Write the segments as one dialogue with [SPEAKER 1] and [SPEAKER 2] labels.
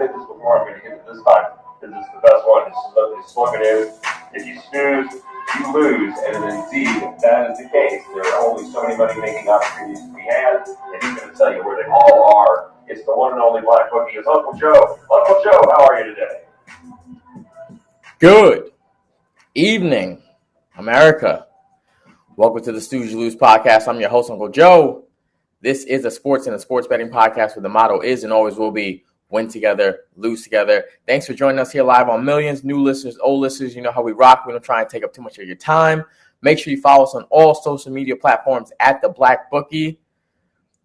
[SPEAKER 1] hit this before. I'm going to hit it this time because it's the best one. The slogan is, if you snooze, you lose. And then indeed, if that is the case, there are only so many money-making opportunities to be had. And he's going to tell you where they all are. It's the one and only Black Bookie. It's Uncle Joe. Uncle Joe, how are you today?
[SPEAKER 2] Good evening, America. Welcome to the Snooze, You Lose podcast. I'm your host, Uncle Joe. This is a sports and a sports betting podcast where the motto is and always will be win together, lose together. Thanks for joining us here live on Millions. New listeners, old listeners, you know how we rock. We don't try and take up too much of your time. Make sure you follow us on all social media platforms at The Black Bookie.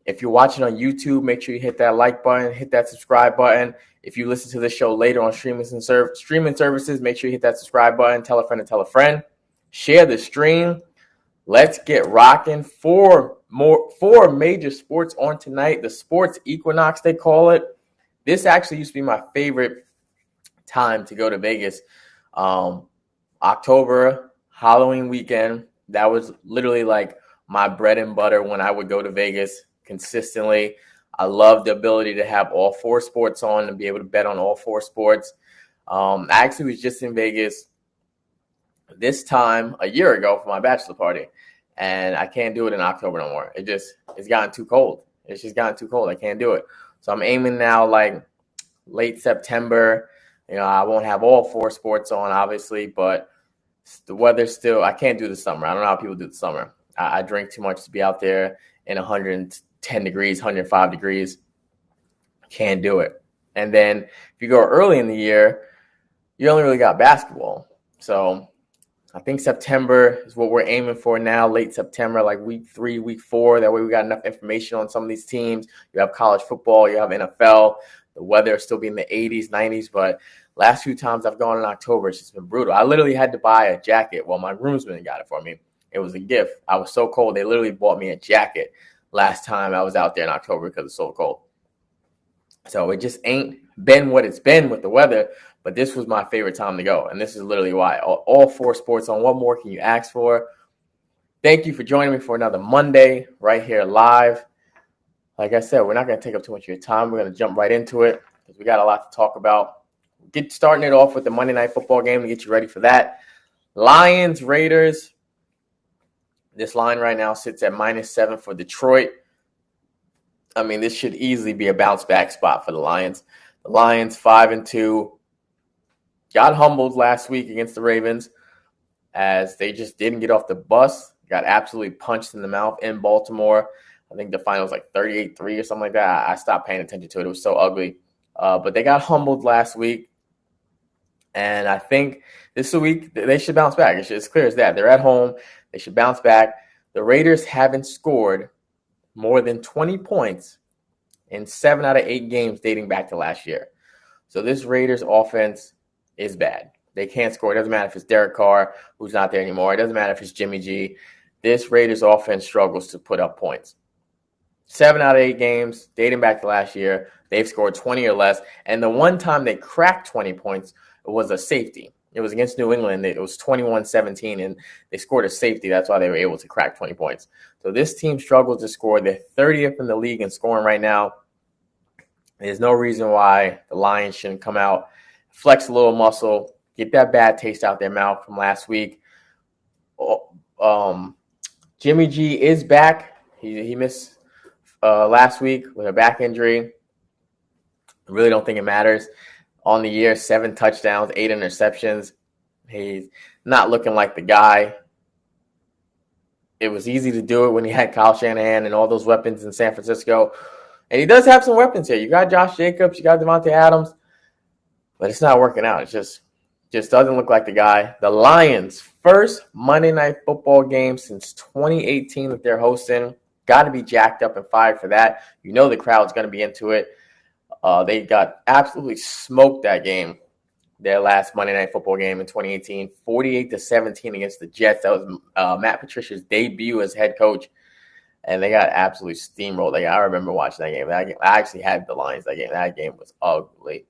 [SPEAKER 2] If you're watching on YouTube, make sure you hit that like button, hit that subscribe button. If you listen to this show later on streaming services, make sure you hit that subscribe button. Tell a friend to tell a friend. Share the stream. Let's get rocking. Four major sports on tonight. The sports equinox, they call it. This actually used to be my favorite time to go to Vegas. October, Halloween weekend. That was literally like my bread and butter when I would go to Vegas consistently. I love the ability to have all four sports on and be able to bet on all four sports. I actually was just in Vegas this time a year ago for my bachelor party, and I can't do it in October no more. It's gotten too cold. It's just gotten too cold. I can't do it. So I'm aiming now like late September. You know, I won't have all four sports on, obviously, but the weather's still, I can't do the summer. I don't know how people do the summer. I drink too much to be out there in 110 degrees, 105 degrees. Can't do it. And then if you go early in the year, you only really got basketball. So I think September is what we're aiming for now, late September, like week 3, week 4. That way we got enough information on some of these teams. You have college football, you have NFL. The weather is still be in the 80s, 90s, but last few times I've gone in October, it's just been brutal. I literally had to buy a jacket. Well, my groomsmen got it for me. It was a gift. I was so cold. They literally bought me a jacket last time I was out there in October because it's so cold. So it just ain't been what it's been with the weather. But this was my favorite time to go, and this is literally why. All four sports on. What more can you ask for? Thank you for joining me for another Monday right here live. Like I said, we're not going to take up too much of your time. We're going to jump right into it because we got a lot to talk about. Starting it off with the Monday Night Football game to get you ready for that. Lions, Raiders. This line right now sits at -7 for Detroit. I mean, this should easily be a bounce-back spot for the Lions. The Lions, 5-2. Got humbled last week against the Ravens as they just didn't get off the bus. Got absolutely punched in the mouth in Baltimore. I think the final was like 38-3 or something like that. I stopped paying attention to it. It was so ugly. But they got humbled last week. And I think this week they should bounce back. It's as clear as that. They're at home. They should bounce back. The Raiders haven't scored more than 20 points in 7 out of 8 games dating back to last year. So this Raiders offense is bad. They can't score. It doesn't matter if it's Derek Carr, who's not there anymore. It doesn't matter if it's Jimmy G. This Raiders offense struggles to put up points. 7 out of 8 games dating back to last year, they've scored 20 or less. And the one time they cracked 20 points was a safety. It was against New England. It was 21-17, and they scored a safety. That's why they were able to crack 20 points. So this team struggles to score. They're 30th in the league in scoring right now. There's no reason why the Lions shouldn't come out, flex a little muscle, get that bad taste out their mouth from last week. Jimmy G is back. He missed last week with a back injury. I really don't think it matters. On the year, 7 touchdowns, 8 interceptions. He's not looking like the guy. It was easy to do it when he had Kyle Shanahan and all those weapons in San Francisco. And he does have some weapons here. You got Josh Jacobs, you got Devontae Adams, but it's not working out. It just doesn't look like the guy. The Lions, first Monday Night Football game since 2018 that they're hosting. Got to be jacked up and fired for that. You know the crowd's going to be into it. They got absolutely smoked that game, their last Monday Night Football game in 2018, 48-17 against the Jets. That was Matt Patricia's debut as head coach, and they got absolutely steamrolled. I remember watching that game. I actually had the Lions that game. That game was ugly.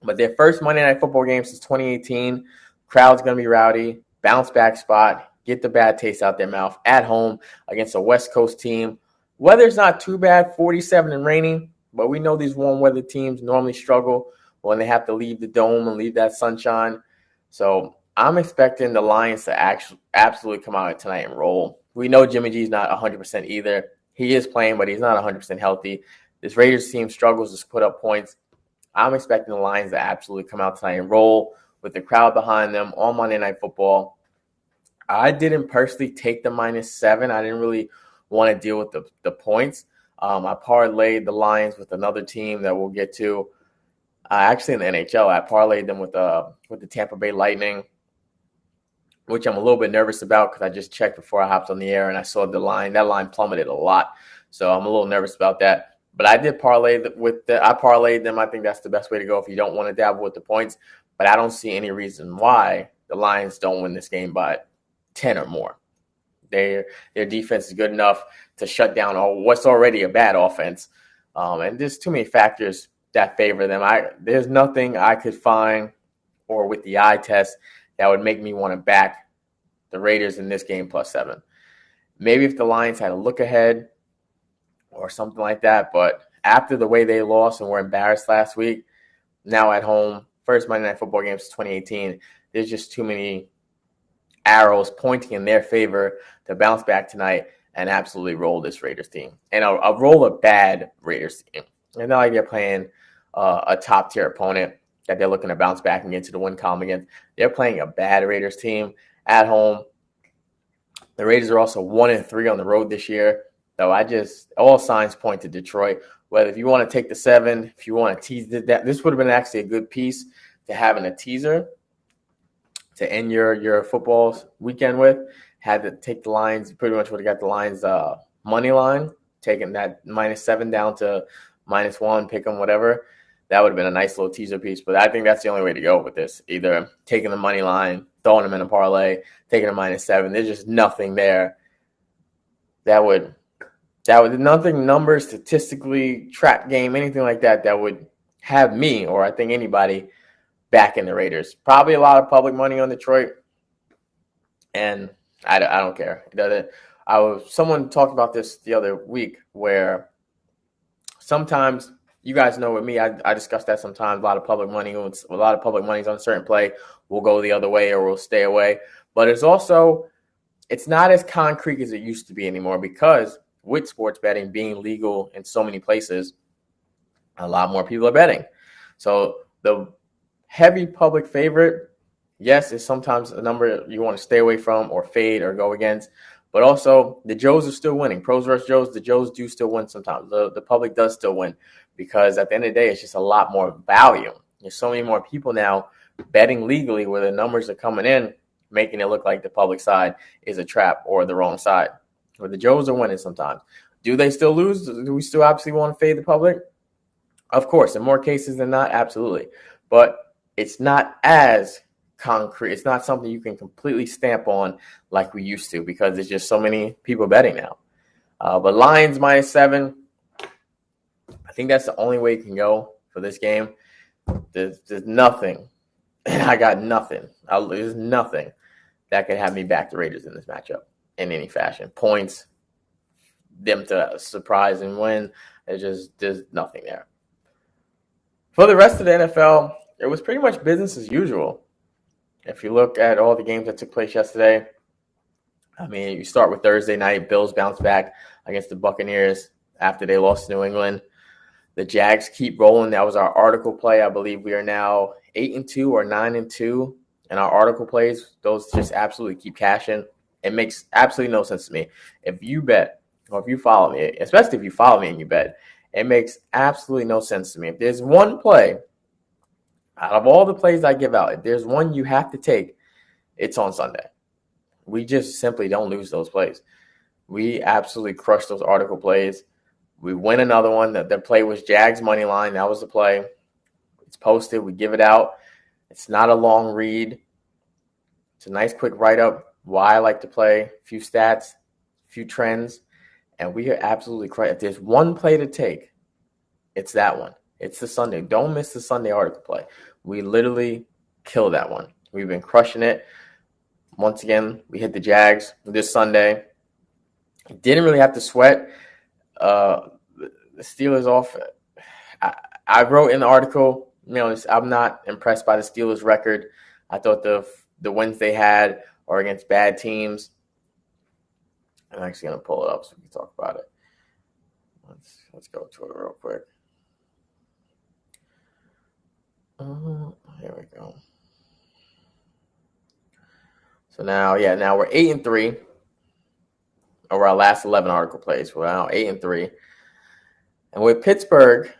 [SPEAKER 2] But their first Monday Night Football game since 2018, crowd's going to be rowdy, bounce back spot, get the bad taste out their mouth at home against a West Coast team. Weather's not too bad, 47 and rainy. But we know these warm weather teams normally struggle when they have to leave the dome and leave that sunshine. So I'm expecting the Lions to actually absolutely come out tonight and roll. We know Jimmy G's not 100% either. He is playing, but he's not 100% healthy. This Raiders team struggles to put up points. I'm expecting the Lions to absolutely come out tonight and roll with the crowd behind them on Monday Night Football. I didn't personally take the -7. I didn't really want to deal with the points. I parlayed the Lions with another team that we'll get to. Actually, in the NHL, I parlayed them with the Tampa Bay Lightning, which I'm a little bit nervous about because I just checked before I hopped on the air and I saw the line. That line plummeted a lot, so I'm a little nervous about that. But I did parlay I parlayed them. I think that's the best way to go if you don't want to dabble with the points. But I don't see any reason why the Lions don't win this game by 10 or more. Their defense is good enough to shut down what's already a bad offense. And there's too many factors that favor them. There's nothing I could find or with the eye test that would make me want to back the Raiders in this game +7. Maybe if the Lions had a look ahead or something like that, but after the way they lost and were embarrassed last week, now at home, first Monday Night Football game since 2018, there's just too many arrows pointing in their favor to bounce back tonight and absolutely roll this Raiders team. And I'll roll a bad Raiders team. It's not like they're playing a top-tier opponent that they're looking to bounce back and get to the win column against. They're playing a bad Raiders team at home. The Raiders are also 1-3 on the road this year. So all signs point to Detroit. Whether if you want to take the 7, if you want to tease that, this would have been actually a good piece to having a teaser to end your football weekend with. Had to take the Lions, pretty much would have got the Lions money line, taking that -7 down to -1, pick them, whatever. That would have been a nice little teaser piece. But I think that's the only way to go with this. Either taking the money line, throwing them in a parlay, taking a -7. There's just nothing there that would nothing numbers, statistically, trap game, anything like that would have me, or I think anybody, back in the Raiders. Probably a lot of public money on Detroit, and I don't care. Someone talked about this the other week where sometimes, you guys know with me, I discuss that sometimes. A lot of public money is on a certain play. We'll go the other way or we'll stay away. But it's not as concrete as it used to be anymore because with sports betting being legal in so many places, a lot more people are betting. So the heavy public favorite, yes, is sometimes a number you want to stay away from or fade or go against. But also, the Joes are still winning. Pros versus Joes, the Joes do still win sometimes. The public does still win because at the end of the day, it's just a lot more value. There's so many more people now betting legally where the numbers are coming in, making it look like the public side is a trap or the wrong side. Where the Joes are winning sometimes. Do they still lose? Do we still absolutely want to fade the public? Of course, in more cases than not, absolutely. But it's not as concrete. It's not something you can completely stamp on like we used to because there's just so many people betting now. But Lions -7, I think that's the only way you can go for this game. There's nothing, and I got nothing. There's nothing that could have me back the Raiders in this matchup in any fashion. Points, them to surprise and win, there's nothing there. For the rest of the NFL, it was pretty much business as usual. If you look at all the games that took place yesterday, I mean, you start with Thursday night. Bills bounced back against the Buccaneers after they lost to New England. The Jags keep rolling. That was our article play. I believe we are now 8-2 or 9-2 in our article plays. Those just absolutely keep cashing. It makes absolutely no sense to me. If you bet, or if you follow me, especially if you follow me and you bet, it makes absolutely no sense to me. If there's one play, out of all the plays I give out, if there's one you have to take, it's on Sunday. We just simply don't lose those plays. We absolutely crush those article plays. We win another one. The play was Jags money line. That was the play. It's posted. We give it out. It's not a long read. It's a nice quick write-up. Why I like to play. A few stats, a few trends. And we are absolutely correct. If there's one play to take, it's that one. It's the Sunday. Don't miss the Sunday article play. We literally kill that one. We've been crushing it. Once again, we hit the Jags this Sunday. Didn't really have to sweat. The Steelers I wrote in the article, I'm not impressed by the Steelers' record. I thought the wins they had are against bad teams. I'm actually going to pull it up so we can talk about it. Let's go to it real quick. Here we go. So now we're 8-3 over our last 11 article plays. We're now 8-3, and with Pittsburgh,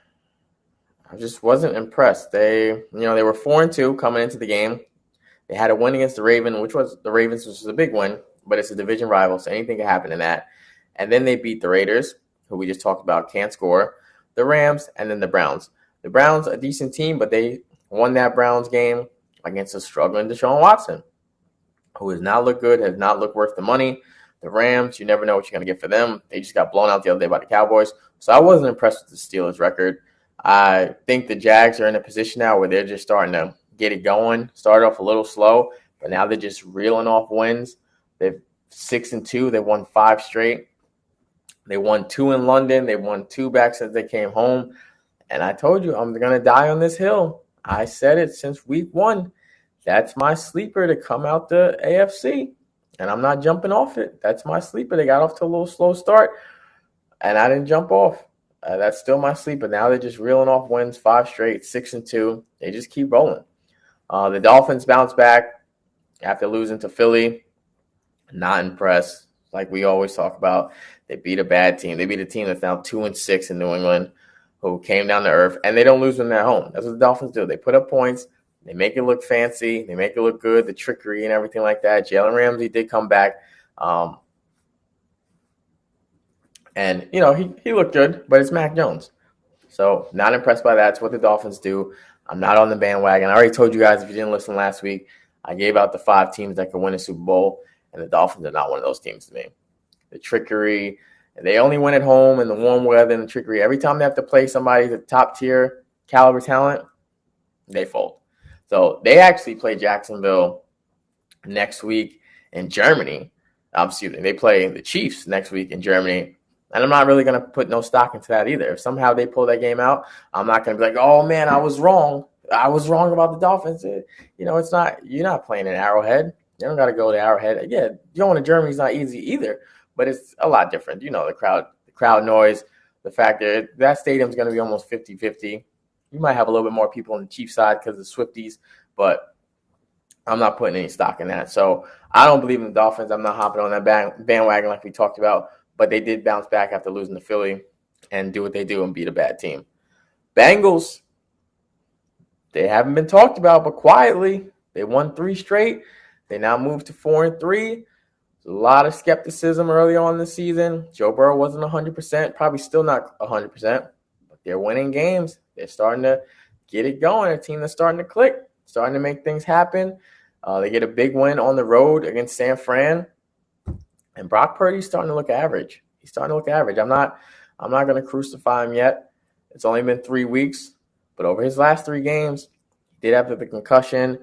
[SPEAKER 2] I just wasn't impressed. They were 4-2 coming into the game. They had a win against the Ravens, which was a big win, but it's a division rival, so anything can happen in that. And then they beat the Raiders, who we just talked about, can't score, the Rams, and then the Browns. The Browns, a decent team, but they won that Browns game against a struggling Deshaun Watson, who has not looked good, has not looked worth the money. The Rams, you never know what you're going to get for them. They just got blown out the other day by the Cowboys. So I wasn't impressed with the Steelers' record. I think the Jags are in a position now where they're just starting to get it going. Started off a little slow, but now they're just reeling off wins. They're 6-2. They won 5 straight. They won 2 in London. They won 2 back since they came home. And I told you, I'm going to die on this hill. I said it since week 1. That's my sleeper to come out the AFC. And I'm not jumping off it. That's my sleeper. They got off to a little slow start, and I didn't jump off. That's still my sleeper. Now they're just reeling off wins, 5 straight, 6-2. They just keep rolling. The Dolphins bounce back after losing to Philly. Not impressed, like we always talk about. They beat a bad team. They beat a team that's now 2-6 in New England, who came down to earth, and they don't lose when they're at home. That's what the Dolphins do. They put up points. They make it look fancy. They make it look good, the trickery and everything like that. Jalen Ramsey did come back. And, he looked good, but it's Mac Jones. So not impressed by that. It's what the Dolphins do. I'm not on the bandwagon. I already told you guys, if you didn't listen last week, I gave out the 5 teams that could win a Super Bowl, and the Dolphins are not one of those teams to me. The trickery, and they only win at home in the warm weather and the trickery. Every time they have to play somebody that's top-tier caliber talent, they fold. So they actually play Jacksonville next week in Germany. They play the Chiefs next week in Germany. And I'm not really going to put no stock into that either. If somehow they pull that game out, I'm not going to be like, oh, man, I was wrong. I was wrong about the Dolphins. It's not – you're not playing in Arrowhead. You don't got to go to Arrowhead. Yeah, going to Germany is not easy either, but it's a lot different. The crowd noise, the fact that stadium's going to be almost 50-50. You might have a little bit more people on the Chiefs side because of Swifties, but I'm not putting any stock in that. So I don't believe in the Dolphins. I'm not hopping on that bandwagon like we talked about, but they did bounce back after losing to Philly and do what they do and beat a bad team. Bengals, they haven't been talked about, but quietly, they won 3 straight. They now moved to 4-3. A lot of skepticism early on in the season. Joe Burrow wasn't 100%, probably still not 100%, but they're winning games. They're starting to get it going. A team that's starting to click, starting to make things happen. They get a big win on the road against San Fran. And Brock Purdy's starting to look average. He's starting to look average. I'm not going to crucify him yet. It's only been 3 weeks. But over his last 3 games, he did have the concussion.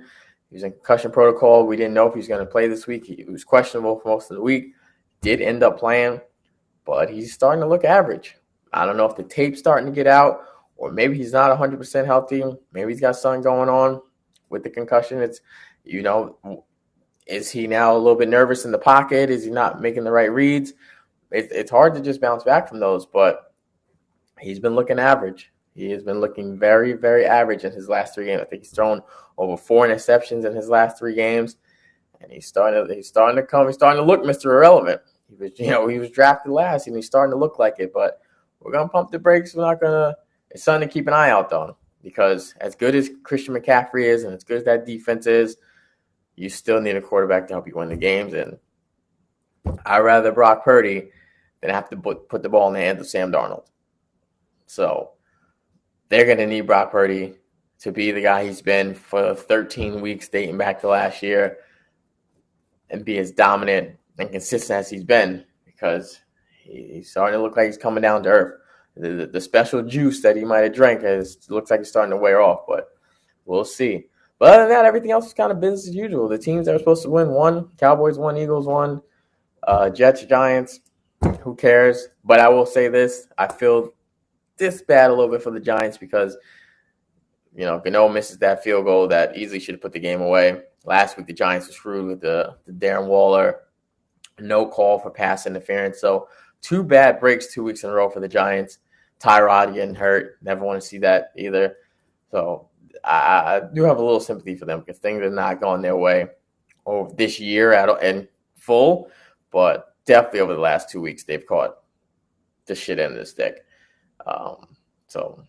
[SPEAKER 2] He was in concussion protocol. We didn't know if he was going to play this week. He was questionable for most of the week. Did end up playing. But he's starting to look average. I don't know if the tape's starting to get out, or maybe he's not 100% healthy. Maybe he's got something going on with the concussion. It's, is he now a little bit nervous in the pocket? Is he not making the right reads? It's hard to just bounce back from those, but he's been looking average. He has been looking very, very average in his last 3 games. I think he's thrown over 4 interceptions in his last 3 games, and he's starting to come. He's starting to look Mr. Irrelevant. He was drafted last, and he's starting to look like it. But we're gonna pump the brakes. We're not gonna. It's something to keep an eye out on, because as good as Christian McCaffrey is, and as good as that defense is, you still need a quarterback to help you win the games. And I'd rather Brock Purdy than have to put the ball in the hands of Sam Darnold. So they're going to need Brock Purdy to be the guy he's been for 13 weeks dating back to last year and be as dominant and consistent as he's been, because he's starting to look like he's coming down to earth. The special juice that he might have drank looks like it's starting to wear off, but we'll see. But other than that, everything else is kind of business as usual. The teams that were supposed to win won. Cowboys won, Eagles won, Jets, Giants, who cares? But I will say this. I feel this bad a little bit for the Giants because, Gano misses that field goal that easily should have put the game away. Last week, the Giants were screwed with the Darren Waller no call for pass interference. So 2 bad breaks 2 weeks in a row for the Giants. Tyrod getting hurt. Never want to see that either. So I do have a little sympathy for them because things are not going their way over this year in full, but definitely over the last 2 weeks, they've caught the shit end of the stick. So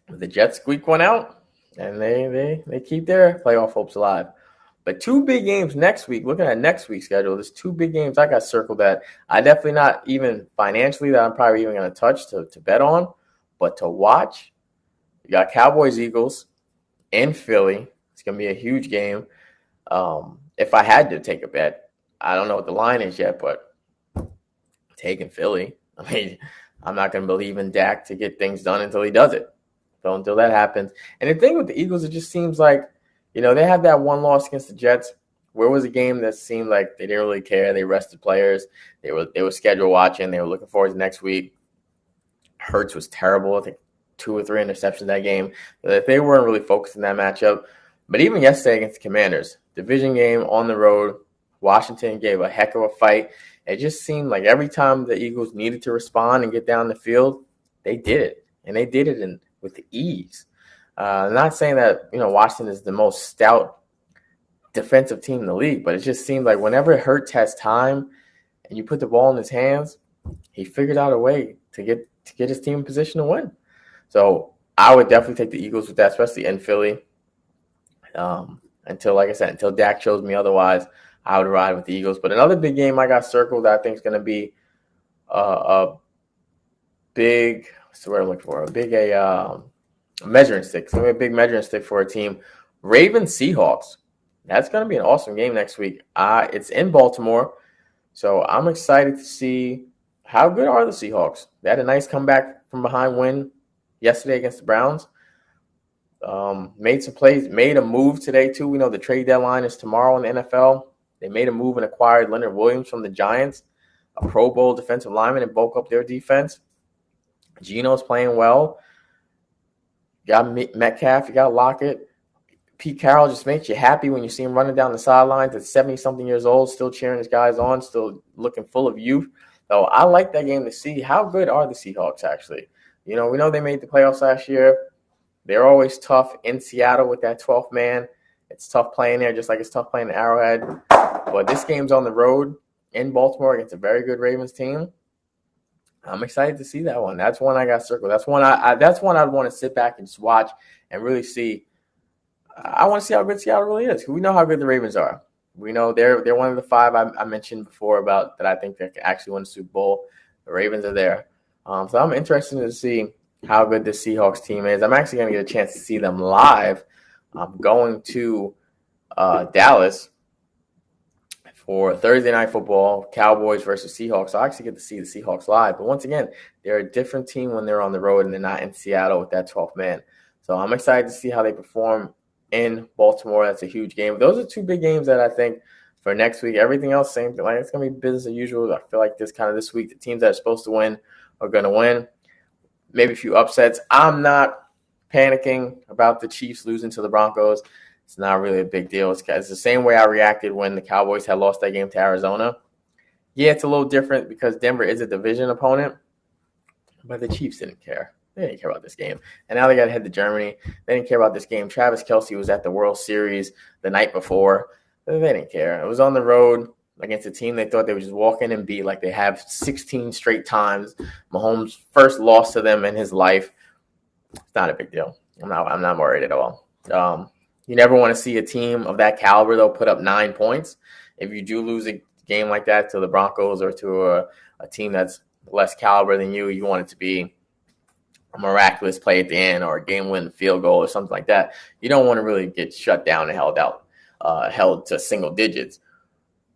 [SPEAKER 2] the Jets squeak one out, and they keep their playoff hopes alive. But 2 big games next week. Looking at next week's schedule, there's 2 big games I got circled that I definitely not even financially that I'm probably even going to touch to bet on, but to watch. You got Cowboys-Eagles in Philly. It's going to be a huge game. If I had to take a bet, I don't know what the line is yet, but taking Philly. I mean, I'm not going to believe in Dak to get things done until he does it. So until that happens. And the thing with the Eagles, it just seems like, they had that one loss against the Jets where it was a game that seemed like they didn't really care. They rested players. They were schedule watching. They were looking forward to next week. Hurts was terrible. I think 2 or 3 interceptions that game. They weren't really focused in that matchup. But even yesterday against the Commanders, division game on the road, Washington gave a heck of a fight. It just seemed like every time the Eagles needed to respond and get down the field, they did it. And they did it with ease. Not saying that, Washington is the most stout defensive team in the league, but it just seemed like whenever Hurts has time and you put the ball in his hands, he figured out a way to get his team in position to win. So I would definitely take the Eagles with that, especially in Philly. Until Dak shows me otherwise, I would ride with the Eagles. But another big game I got circled that I think is going to be a big – what's the word I'm looking for? A measuring stick. It's going to be a big measuring stick for a team. Ravens-Seahawks. That's going to be an awesome game next week. It's in Baltimore, so I'm excited to see how good are the Seahawks. They had a nice comeback from behind win yesterday against the Browns. Made some plays, made a move today too. We know the trade deadline is tomorrow in the NFL. They made a move and acquired Leonard Williams from the Giants, a Pro Bowl defensive lineman, and bulk up their defense. Geno's playing well. You got Metcalf, you got Lockett. Pete Carroll just makes you happy when you see him running down the sidelines at 70-something years old, still cheering his guys on, still looking full of youth. So I like that game to see how good are the Seahawks actually. We know they made the playoffs last year. They're always tough in Seattle with that 12th man. It's tough playing there, just like it's tough playing at Arrowhead. But this game's on the road in Baltimore against a very good Ravens team. I'm excited to see that one. That's one I got circled. That's one I'd want to sit back and just watch and really see. I want to see how good Seattle really is. We know how good the Ravens are. We know they're one of the 5 I mentioned before about that I think they can actually win the Super Bowl. The Ravens are there. So I'm interested to see how good the Seahawks team is. I'm actually going to get a chance to see them live. I'm going to Dallas for Thursday Night Football, Cowboys versus Seahawks. So I actually get to see the Seahawks live. But once again, they're a different team when they're on the road and they're not in Seattle with that 12th man. So I'm excited to see how they perform in Baltimore. That's a huge game. Those are 2 big games that I think for next week. Everything else, same thing. Like it's going to be business as usual. I feel like this week, the teams that are supposed to win are going to win. Maybe a few upsets. I'm not panicking about the Chiefs losing to the Broncos. It's not really a big deal. It's the same way I reacted when the Cowboys had lost that game to Arizona. Yeah, it's a little different because Denver is a division opponent, but the Chiefs didn't care. They didn't care about this game. And now they got to head to Germany. They didn't care about this game. Travis Kelce was at the World Series the night before. They didn't care. It was on the road against a team they thought they would just walk in and beat like they have 16 straight times. Mahomes' first loss to them in his life. It's not a big deal. I'm not worried at all. You never want to see a team of that caliber, though, put up 9 points. If you do lose a game like that to the Broncos or to a team that's less caliber than you, you want it to be a miraculous play at the end or a game-winning field goal or something like that. You don't want to really get shut down and held to single digits.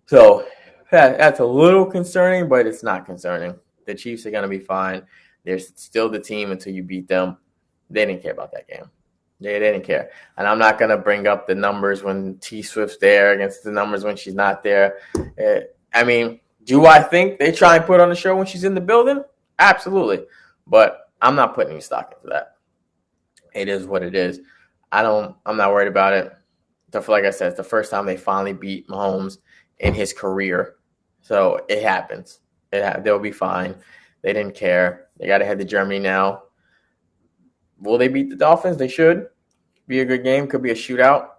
[SPEAKER 2] So that's a little concerning, but it's not concerning. The Chiefs are going to be fine. They're still the team until you beat them. They didn't care about that game. They didn't care. And I'm not going to bring up the numbers when T Swift's there against the numbers when she's not there. Do I think they try and put on a show when she's in the building? Absolutely. But I'm not putting any stock into that. It is what it is. I'm not worried about it. Like I said, it's the first time they finally beat Mahomes in his career. So it happens. They'll be fine. They didn't care. They got to head to Germany now. Will they beat the Dolphins? They should. Be a good game. Could be a shootout.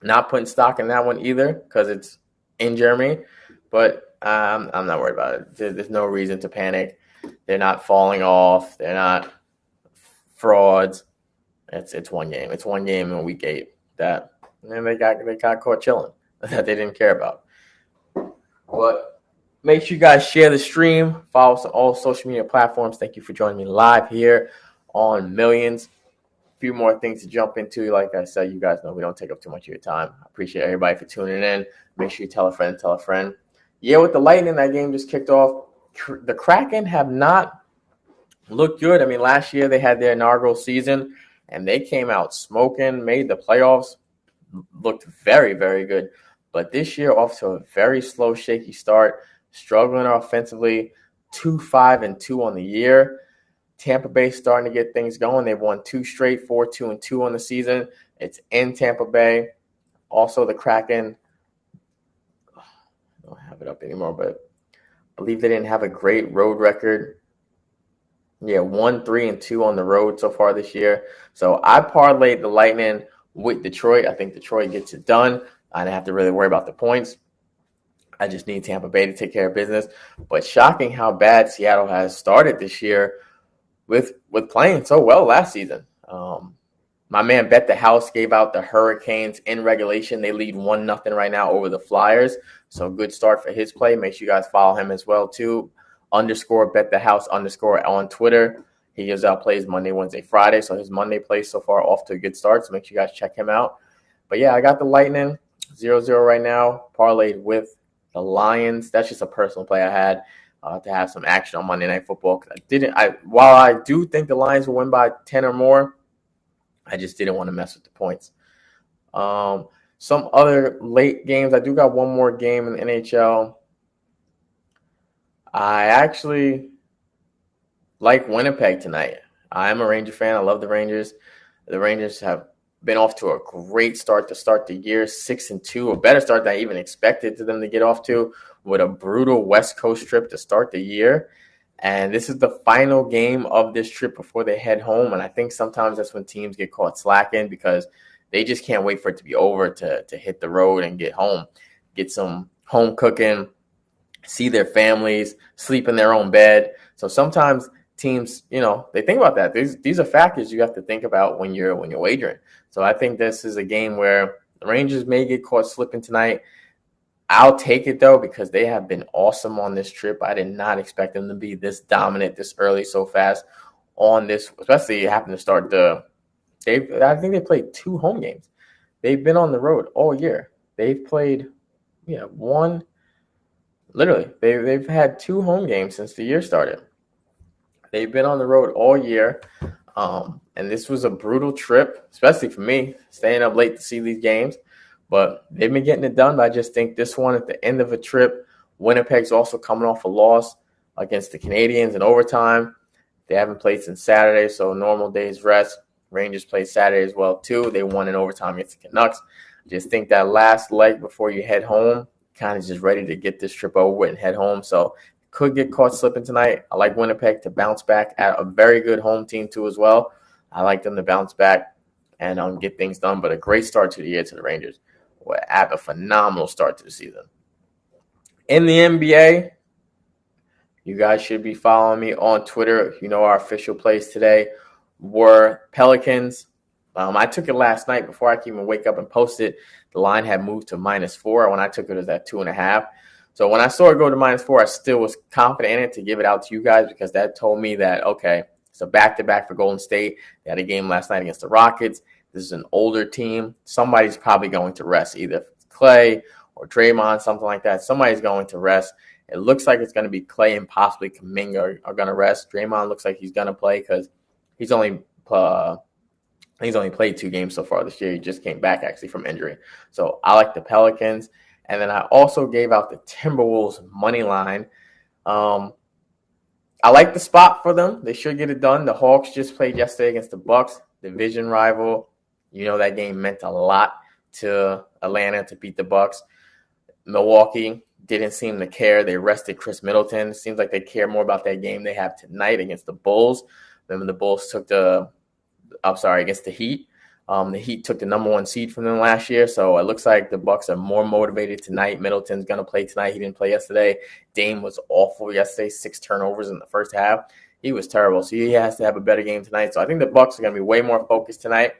[SPEAKER 2] Not putting stock in that one either because it's in Germany. But I'm not worried about it. There's no reason to panic. They're not falling off. They're not frauds. It's one game. It's one game in week 8 that and they got caught chilling that they didn't care about. But make sure you guys share the stream. Follow us on all social media platforms. Thank you for joining me live here on Millions. A few more things to jump into. Like I said, you guys know we don't take up too much of your time. I appreciate everybody for tuning in. Make sure you tell a friend. Yeah, with the Lightning, that game just kicked off. The Kraken have not looked good. I mean, last year they had their inaugural season, and they came out smoking, made the playoffs, looked very, very good. But this year, off to a very slow, shaky start, struggling offensively, 2-5-2 on the year. Tampa Bay starting to get things going. They've won 2 straight, 4-2-2 on the season. It's in Tampa Bay. Also, the Kraken, I don't have it up anymore, but I believe they didn't have a great road record. Yeah, 1-3-2 on the road so far this year. So I parlayed the Lightning with Detroit. I think Detroit gets it done. I don't have to really worry about the points. I just need Tampa Bay to take care of business. But shocking how bad Seattle has started this year with playing so well last season. My man Bet the House gave out the Hurricanes in regulation. They lead 1-0 right now over the Flyers. So good start for his play. Make sure you guys follow him as well too. _Bet the House _ on Twitter. He gives out plays Monday, Wednesday, Friday. So his Monday plays so far off to a good start. So make sure you guys check him out. But yeah, I got the Lightning 0-0 right now, parlayed with the Lions. That's just a personal play I had to have some action on Monday Night Football. While I do think the Lions will win by 10 or more, I just didn't want to mess with the points. Some other late games. I do got one more game in the NHL. I actually like Winnipeg tonight. I am a Ranger fan. I love the Rangers. The Rangers have been off to a great start to start the year, 6-2, a better start than I even expected them to get off to, with a brutal West Coast trip to start the year. And this is the final game of this trip before they head home. And I think sometimes that's when teams get caught slacking because they just can't wait for it to be over to hit the road and get home, get some home cooking, see their families, sleep in their own bed. So sometimes teams, they think about that. These are factors you have to think about when you're wagering. So I think this is a game where the Rangers may get caught slipping tonight. I'll take it, though, because they have been awesome on this trip. I did not expect them to be this dominant this early so fast on this, especially having to start I think they played 2 home games. They've been on the road all year. They've played, one. Literally, they've had 2 home games since the year started. They've been on the road all year. And this was a brutal trip, especially for me, staying up late to see these games. But they've been getting it done. But I just think this one at the end of a trip, Winnipeg's also coming off a loss against the Canadiens in overtime. They haven't played since Saturday, so normal days rest. Rangers played Saturday as well, too. They won in overtime against the Canucks. Just think that last leg before you head home, kind of just ready to get this trip over with and head home. So could get caught slipping tonight. I like Winnipeg to bounce back at a very good home team, too, as well. I like them to bounce back and get things done. But a great start to the year to the Rangers. At a phenomenal start to the season. In the NBA, you guys should be following me on Twitter. Our official plays today were Pelicans. I took it last night before I could even wake up and post it. The line had moved to -4. When I took it, it was at 2.5. So when I saw it go to -4, I still was confident in it to give it out to you guys because that told me that, okay, it's a back-to-back for Golden State. They had a game last night against the Rockets. This is an older team. Somebody's probably going to rest, either Clay or Draymond, something like that. Somebody's going to rest. It looks like it's going to be Clay and possibly Kuminga are going to rest. Draymond looks like he's going to play because he's only played 2 games so far this year. He just came back, actually, from injury. So I like the Pelicans. And then I also gave out the Timberwolves money line. I like the spot for them. They should get it done. The Hawks just played yesterday against the Bucks, division rival. You know that game meant a lot to Atlanta to beat the Bucks. Milwaukee didn't seem to care. They rested Chris Middleton. It seems like they care more about that game they have tonight against the Bulls than when the Bulls took against the Heat. The Heat took the number 1 seed from them last year, so it looks like the Bucks are more motivated tonight. Middleton's going to play tonight. He didn't play yesterday. Dame was awful yesterday, 6 turnovers in the first half. He was terrible, so he has to have a better game tonight. So I think the Bucks are going to be way more focused tonight.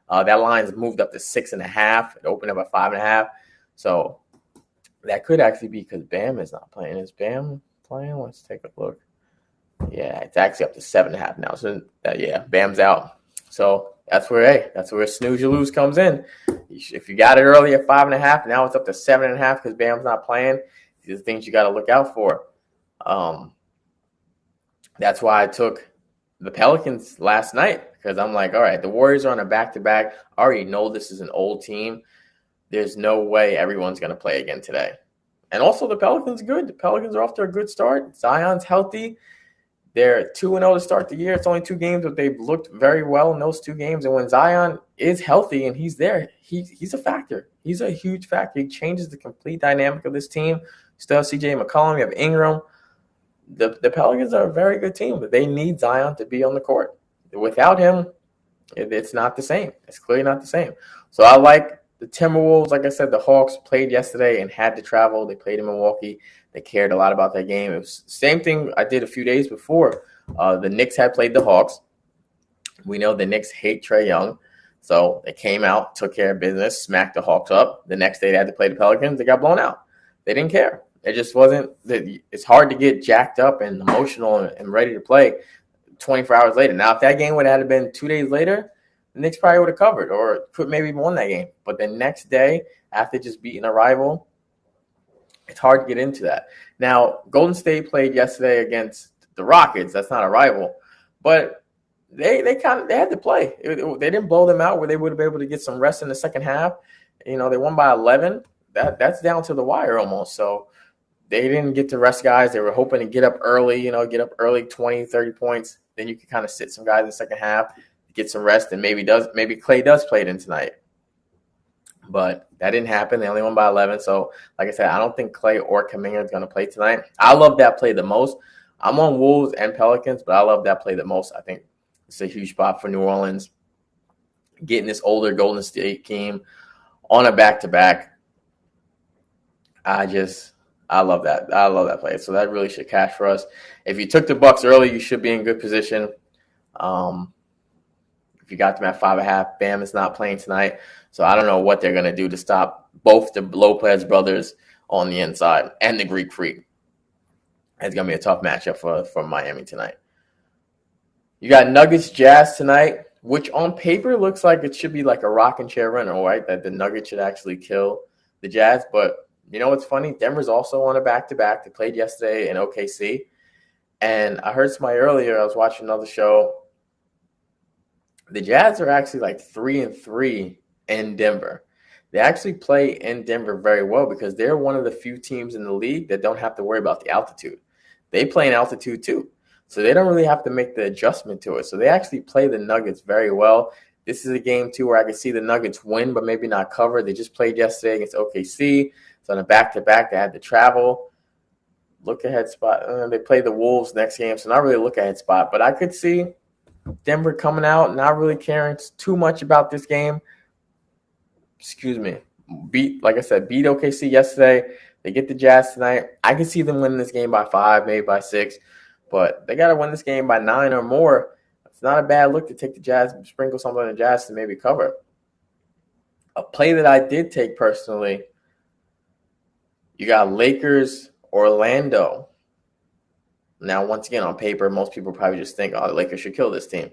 [SPEAKER 2] That line's moved up to 6.5. It opened up at 5.5. So that could actually be because Bam is not playing. Is Bam playing? Let's take a look. Yeah, it's actually up to 7.5 now. So Bam's out. So that's where Snooze You Lose comes in. If you got it early at 5.5, now it's up to 7.5 because Bam's not playing. These are the things you got to look out for. That's why I took the Pelicans last night because I'm like, all right, the Warriors are on a back-to-back. I already know this is an old team. There's no way everyone's going to play again today. And also the Pelicans are good. The Pelicans are off to a good start. Zion's healthy. They're 2-0 to start the year. It's only 2 games, but they've looked very well in those 2 games. And when Zion is healthy and he's there, he's a factor. He's a huge factor. He changes the complete dynamic of this team. Still have C.J. McCollum. You have Ingram. The Pelicans are a very good team, but they need Zion to be on the court. Without him, it's not the same. It's clearly not the same. So I like the Timberwolves. Like I said, the Hawks played yesterday and had to travel. They played in Milwaukee. They cared a lot about that game. It was the same thing I did a few days before. The Knicks had played the Hawks. We know the Knicks hate Trae Young. So they came out, took care of business, smacked the Hawks up. The next day they had to play the Pelicans. They got blown out. They didn't care. It just wasn't – it's hard to get jacked up and emotional and ready to play 24 hours later. Now, if that game would have been 2 days later, the Knicks probably would have covered or could maybe even won that game. But the next day, after just beating a rival, it's hard to get into that. Now, Golden State played yesterday against the Rockets. That's not a rival. But they had to play. They didn't blow them out where they would have been able to get some rest in the second half. They won by 11. That's down to the wire almost. So they didn't get to rest guys. They were hoping to get up early, 20, 30 points. Then you can kind of sit some guys in the second half, get some rest, and maybe Clay does play it in tonight. But that didn't happen. They only won by 11. So, like I said, I don't think Clay or Kuminga is going to play tonight. I love that play the most. I'm on Wolves and Pelicans, but I love that play the most. I think it's a huge spot for New Orleans. Getting this older Golden State team on a back-to-back. I love that. I love that play. So that really should cash for us. If you took the Bucks early, you should be in good position. If you got them at 5.5, Bam is not playing tonight. So I don't know what they're going to do to stop both the Lopez brothers on the inside and the Greek Freak. It's going to be a tough matchup for Miami tonight. You got Nuggets Jazz tonight, which on paper looks like it should be like a rocking chair runner, right? That the Nuggets should actually kill the Jazz. But you know what's funny? Denver's also on a back-to-back. They played yesterday in OKC. And I heard somebody earlier, I was watching another show. The Jazz are actually like 3-3 in Denver. They actually play in Denver very well because they're one of the few teams in the league that don't have to worry about the altitude. They play in altitude too. So they don't really have to make the adjustment to it. So they actually play the Nuggets very well. This is a game too where I could see the Nuggets win but maybe not cover. They just played yesterday against OKC. So on a back-to-back, they had to travel. Look ahead spot. They play the Wolves next game, so not really a look ahead spot. But I could see Denver coming out, not really caring too much about this game. Beat OKC yesterday. They get the Jazz tonight. I can see them winning this game by 5, maybe by 6. But they got to win this game by 9 or more. It's not a bad look to take the Jazz, sprinkle something on the Jazz to maybe cover. A play that I did take personally, you got Lakers, Orlando. Now, once again, on paper, most people probably just think, the Lakers should kill this team.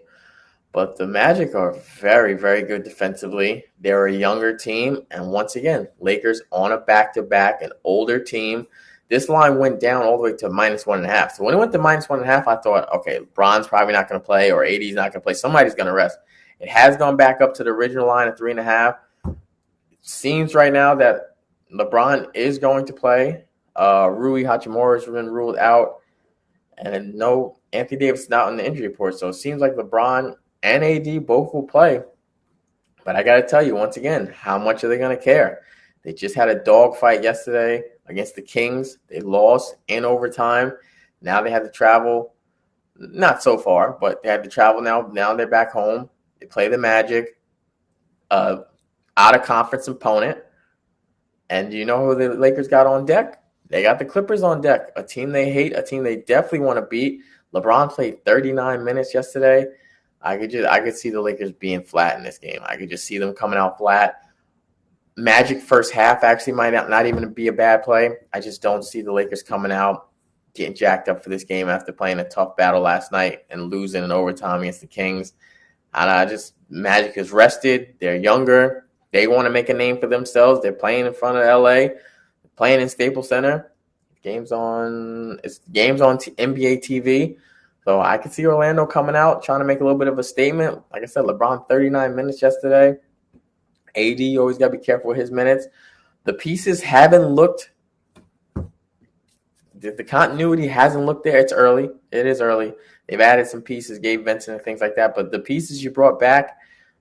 [SPEAKER 2] But the Magic are very, very good defensively. They're a younger team. And once again, Lakers on a back-to-back, an older team. This line went down all the way to -1.5. So when it went to -1.5, I thought, okay, LeBron's probably not going to play or AD's not going to play. Somebody's going to rest. It has gone back up to the original line of 3.5. It seems right now that LeBron is going to play. Rui Hachimura has been ruled out. And then no, Anthony Davis is not on the injury report. So it seems like LeBron and AD both will play. But I got to tell you, once again, how much are they going to care? They just had a dogfight yesterday against the Kings. They lost in overtime. Now they had to travel. Not so far, but they had to travel now. Now they're back home. They play the Magic, out of conference opponent. And you know who the Lakers got on deck? They got the Clippers on deck, a team they hate, a team they definitely want to beat. LeBron played 39 minutes yesterday. I could see the Lakers being flat in this game. I could just see them coming out flat. Magic first half actually might not even be a bad play. I just don't see the Lakers coming out getting jacked up for this game after playing a tough battle last night and losing in overtime against the Kings. And Magic is rested. They're younger. They want to make a name for themselves. They're playing in front of LA, playing in Staples Center. Games on NBA TV. So I could see Orlando coming out, trying to make a little bit of a statement. Like I said, LeBron 39 minutes yesterday. AD, you always got to be careful with his minutes. The pieces haven't looked – the continuity hasn't looked there. It's early. It is early. They've added some pieces, Gabe Vincent and things like that. But the pieces you brought back,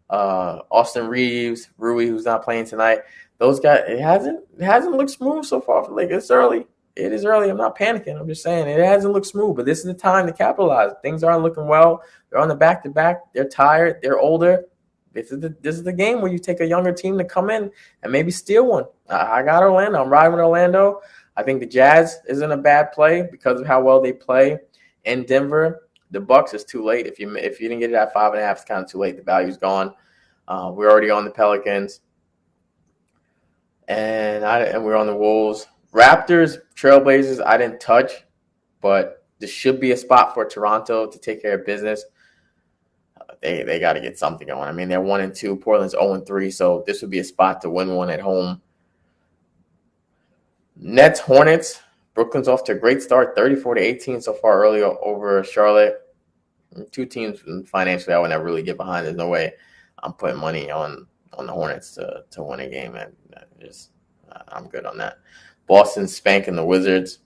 [SPEAKER 2] Austin Reeves, Rui, who's not playing tonight, those guys, it hasn't looked smooth so far for the Lakers. It's early. It is early. I'm not panicking. I'm just saying it hasn't looked smooth. But this is the time to capitalize. Things aren't looking well. They're on the back-to-back. They're tired. They're older. This is the game where you take a younger team to come in and maybe steal one. I got Orlando. I'm riding with Orlando. I think the Jazz isn't a bad play because of how well they play in Denver. The Bucks is too late. If you didn't get it at 5.5, it's kind of too late. The value's gone. We're already on the Pelicans, and we're on the Wolves. Raptors, Trailblazers, I didn't touch, but this should be a spot for Toronto to take care of business. They got to get something going. I mean, they're 1-2. Portland's 0-3, so this would be a spot to win one at home. Nets, Hornets. Brooklyn's off to a great start, 34-18 so far early over Charlotte. Two teams financially I would never really get behind. There's no way I'm putting money on the Hornets to win a game, and I'm good on that. Boston's spanking the Wizards.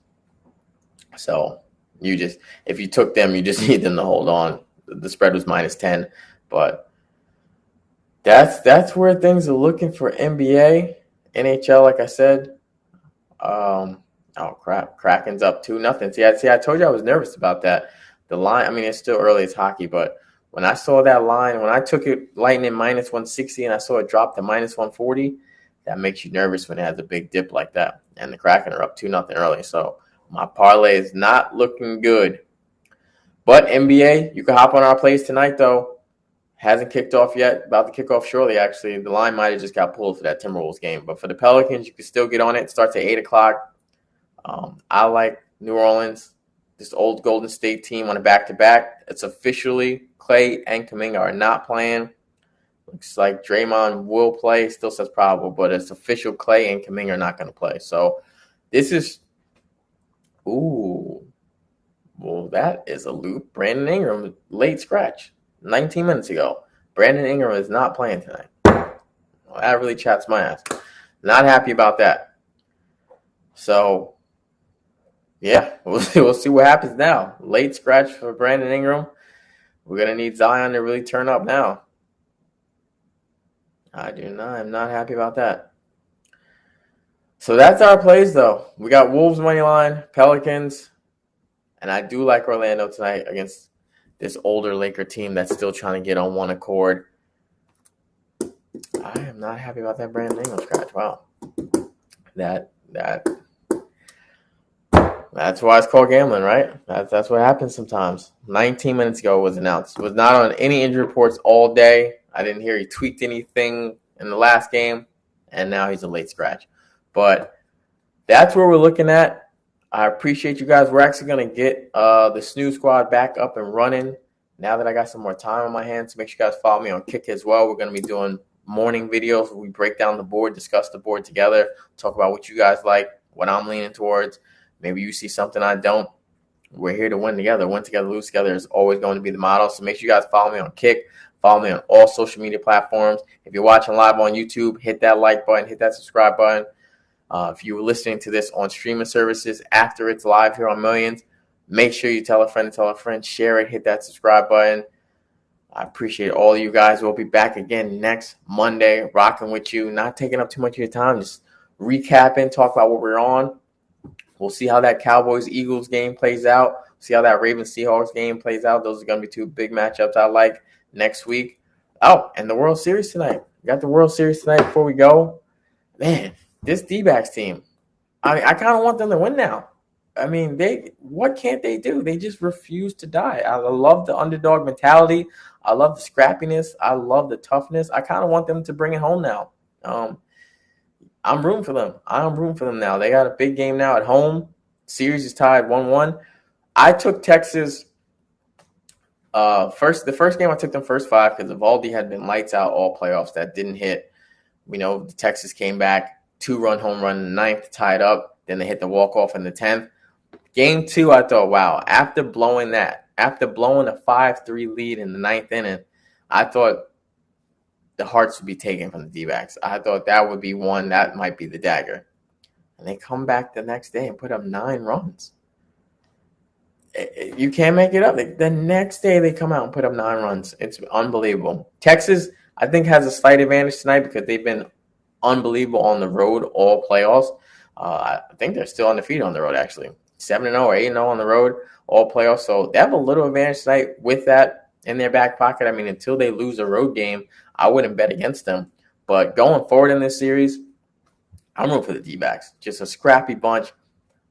[SPEAKER 2] So if you took them, you just need them to hold on. The spread was -10, but that's where things are looking for NBA, NHL. Like I said, Kraken's up 2-0. See, I told you I was nervous about that. The line, I mean, it's still early, it's hockey, but when I saw that line, when I took it Lightning -160 and I saw it drop to -140, that makes you nervous when it has a big dip like that. And the Kraken are up 2-0 early, so my parlay is not looking good. But NBA, you can hop on our plays tonight, though. Hasn't kicked off yet. About to kick off shortly, actually. The line might have just got pulled for that Timberwolves game. But for the Pelicans, you can still get on it. It starts at 8 o'clock. I like New Orleans, this old Golden State team on a back-to-back. It's officially Clay and Kuminga are not playing. Looks like Draymond will play. Still says probable, but it's official Clay and Kuminga are not going to play. So this is – ooh. Well, that is a loop. Brandon Ingram, late scratch, 19 minutes ago. Brandon Ingram is not playing tonight. Well, that really chaps my ass. Not happy about that. So, yeah, we'll see what happens now. Late scratch for Brandon Ingram. We're going to need Zion to really turn up now. I'm not happy about that. So that's our plays, though. We got Wolves money line, Pelicans. And I do like Orlando tonight against this older Laker team that's still trying to get on one accord. I am not happy about that Brandon Ingram scratch. Wow. That's why it's called gambling, right? That's what happens sometimes. 19 minutes ago it was announced. Was not on any injury reports all day. I didn't hear he tweaked anything in the last game. And now he's a late scratch. But that's where we're looking at. I appreciate you guys. We're actually going to get the Snooze Squad back up and running now that I got some more time on my hands. So make sure you guys follow me on Kick as well. We're going to be doing morning videos where we break down the board, discuss the board together, talk about what you guys like, what I'm leaning towards. Maybe you see something I don't. We're here to win together. Win together, lose together is always going to be the motto. So make sure you guys follow me on Kick. Follow me on all social media platforms. If you're watching live on YouTube, hit that like button, hit that subscribe button. If you were listening to this on streaming services after it's live here on Millions, Make sure you tell a friend, share it, hit that subscribe button. I appreciate all of you guys. We'll be back again next Monday, rocking with you, not taking up too much of your time, just recapping, talk about what we're on. We'll see how that Cowboys-Eagles game plays out. See how that Ravens-Seahawks game plays out. Those are going to be two big matchups I like next week. Oh, and the World Series tonight. We got the World Series tonight before we go. Man, this D-backs team, I kind of want them to win now. I mean, what can't they do? They just refuse to die. I love the underdog mentality. I love the scrappiness. I love the toughness. I kind of want them to bring it home now. I'm rooting for them. I'm rooting for them now. They got a big game now at home. Series is tied 1-1. I took Texas the first game I took them first 5 because Evaldi had been lights out all playoffs. That didn't hit. We know Texas came back, 2-run home run in the 9th to tie it up. Then they hit the walk-off in the 10th. Game 2, I thought, wow, after blowing a 5-3 lead in the 9th inning, I thought the hearts would be taken from the D-backs. I thought that would be one that might be the dagger. And they come back the next day and put up 9 runs. You can't make it up. The next day they come out and put up 9 runs. It's unbelievable. Texas, I think, has a slight advantage tonight because they've been unbelievable on the road all playoffs. I think they're still undefeated on the road, actually. 7-0 or 8-0 on the road all playoffs. So they have a little advantage tonight with that in their back pocket. I mean, until they lose a road game, I wouldn't bet against them. But going forward in this series, I'm rooting for the D-backs. Just a scrappy bunch.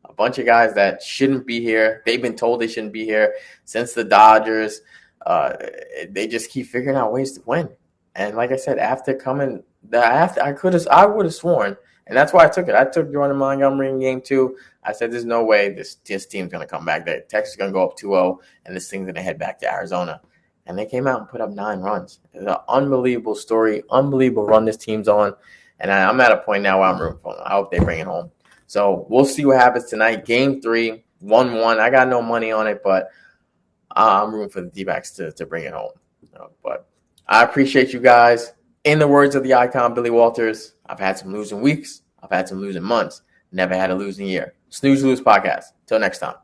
[SPEAKER 2] A bunch of guys that shouldn't be here. They've been told they shouldn't be here since the Dodgers. They just keep figuring out ways to win. And like I said, I would have sworn, and that's why I took it. I took Jordan Montgomery in game 2. I said, there's no way this team's going to come back. That Texas is going to go up 2-0, and this thing's going to head back to Arizona. And they came out and put up 9 runs. It's an unbelievable story, unbelievable run this team's on. And I'm at a point now where I'm rooting for them. I hope they bring it home. So we'll see what happens tonight. Game 3, 1-1. I got no money on it, but I'm rooting for the D-backs to bring it home. But I appreciate you guys. In the words of the icon, Billy Walters, I've had some losing weeks. I've had some losing months. Never had a losing year. Snooze Lose Podcast. Till next time.